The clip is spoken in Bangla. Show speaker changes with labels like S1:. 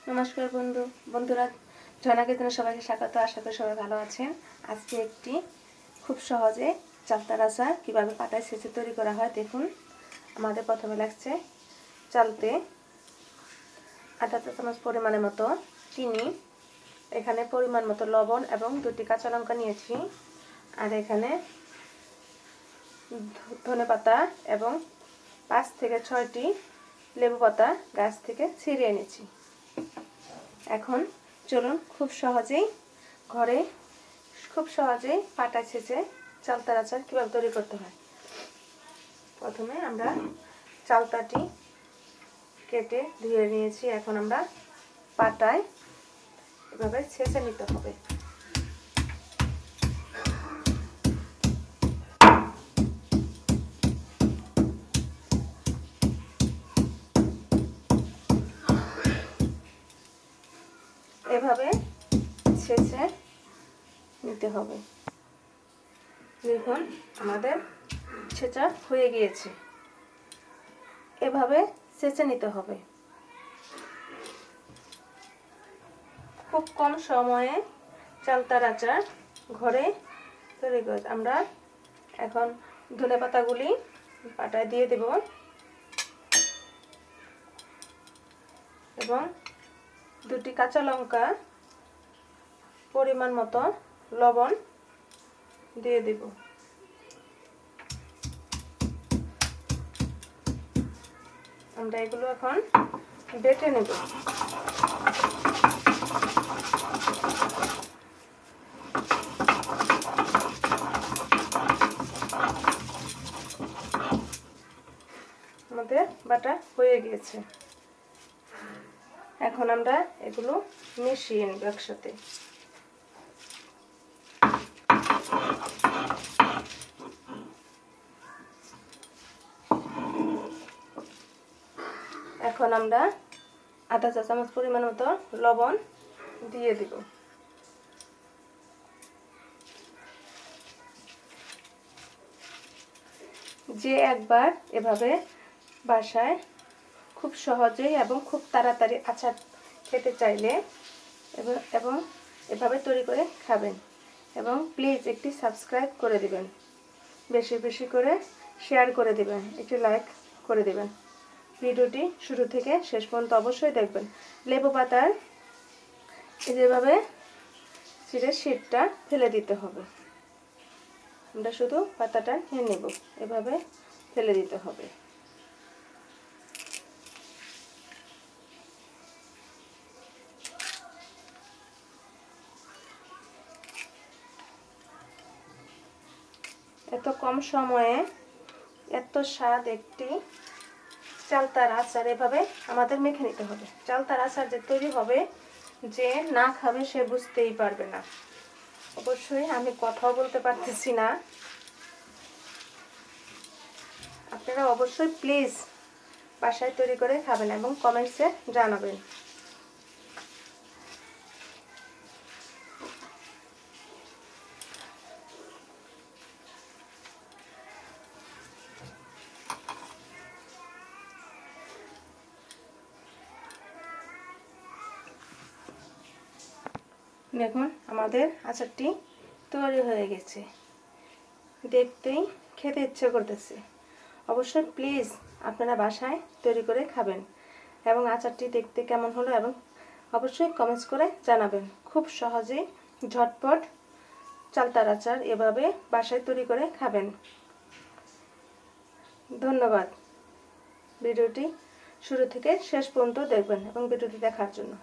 S1: নমস্কার বন্ধুরা, ঝর্ণা কিচেনে সবাইকে স্বাগত। আশা করি সবাই ভালো আছেন। আজকে একটি খুব সহজে চালতার আচার কীভাবে পাটায় ছেঁচে তৈরি করা হয় দেখুন। আমাদের প্রথমে লাগছে চালতে আধা চা চামচ পরিমাণের মতো চিনি, এখানে পরিমাণ মতো লবণ এবং 2টি কাঁচা লঙ্কা নিয়েছি, আর এখানে ধনেপাতা এবং 5 থেকে 6টি লেবু পাতা গাছ থেকে ছিঁড়ে এনেছি। এখন চলুন ঘরে খুব সহজেই পাটায় ছেঁচে চালতার আচার কীভাবে তৈরি করতে হয়। প্রথমে আমরা চালতাটি কেটে ধুয়ে নিয়েছি। এখন আমরা পাটায় এভাবে ছেঁচে নিতে হবে। এভাবে ছেঁচে নিতে হবে। দেখুন আমাদের ছেঁচা হয়ে গিয়েছে। এভাবে ছেঁচে নিতে হবে। খুব কম সময়ে চালতার আচার ঘরে তৈরি করে আমরা এখন ধনেপাতাগুলি পাটায় দিয়ে দেব এবং 2টি কাঁচা লঙ্কা, পরিমাণ মতো লবণ দিয়ে দেব। আমরা এগুলো এখন বেটে নেব। আমাদের বাটা হয়ে গিয়েছে। এখন আমরা এগুলো মিশিয়ে নেব একসাথে। এখন আমরা আধা চা চামচ পরিমাণ মতো লবণ দিয়ে দিব। যে একবার এভাবে বাসায় খুব সহজেই এবং খুব তাড়াতাড়ি আচার খেতে চাইলে এবং এভাবে তৈরি করে খাবেন, এবং প্লিজ একটি সাবস্ক্রাইব করে দিবেন, বেশি বেশি করে শেয়ার করে দিবেন, একটি লাইক করে দিবেন। ভিডিওটি শুরু থেকে শেষ পর্যন্ত অবশ্যই দেখবেন। লেবু পাতার যেভাবে ছিঁড়ে শীটটা ফেলে দিতে হবে। আমরা শুধু পাতাটা নিয়ে নেব, এভাবে ফেলে দিতে হবে। এত কম সময়ে এত স্বাদ একটি চালতার আচার এভাবে আমাদের মেখে নিতে হবে। চালতার আচার যে তৈরি হবে, যে না খাবে সে বুঝতেই পারবে না। অবশ্যই আমি কথাও বলতে পারতেছি না। আপনারা অবশ্যই প্লিজ বাসায় তৈরি করে খাবেন এবং কমেন্টসে জানাবেন। দেখুন আমাদের আচারটি তৈরি হয়ে গেছে। দেখতেই খেতে ইচ্ছে করতেছে। অবশ্যই প্লিজ আপনারা বাসায় তৈরি করে খাবেন এবং আচারটি দেখতে কেমন হলো এবং অবশ্যই কমেন্টস করে জানাবেন। খুব সহজেই ঝটপট চালতার আচার এভাবে বাসায় তৈরি করে খাবেন। ধন্যবাদ। ভিডিওটি শুরু থেকে শেষ পর্যন্ত দেখবেন এবং ভিডিওটি দেখার জন্য।